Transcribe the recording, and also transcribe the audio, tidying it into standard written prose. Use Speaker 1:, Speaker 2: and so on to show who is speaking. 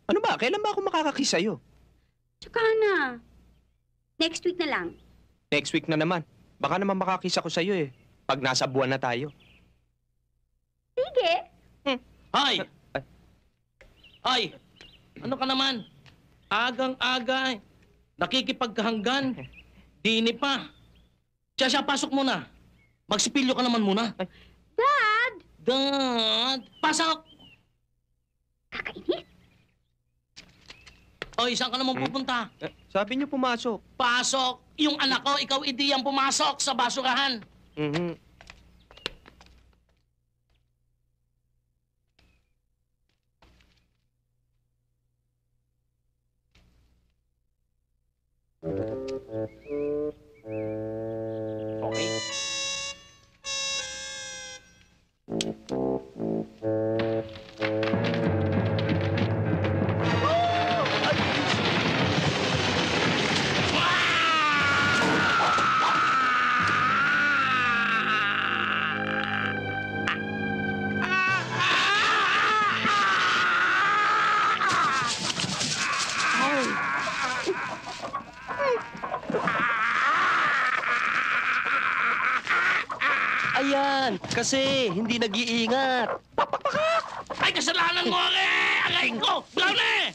Speaker 1: Ano ba? Kailan ba ako makakakiss sa'yo?
Speaker 2: Tsaka na. Next week na lang.
Speaker 1: Next week na naman. Baka naman makakiss ako sa'yo eh. Pag nasa buwan na tayo.
Speaker 2: Sige.
Speaker 3: Hoy! Hoy! Ano ka naman? Agang-aga eh. Nakikipagkahanggan. Dini pa. Siya, pasok muna. Magsipilyo ka naman muna.
Speaker 2: Dad!
Speaker 3: Dad! Pasok!
Speaker 2: Kakainit.
Speaker 3: Hoy, saan ka naman pupunta?
Speaker 1: Sabi niyo pumasok.
Speaker 3: Pasok! Yung anak ko, ikaw hindi ang pumasok sa basurahan.
Speaker 1: Mhm. Okay.
Speaker 4: Ayan, kasi hindi nag-iingat.
Speaker 3: Ay, kasalanan mo, Aray ko! Brownie!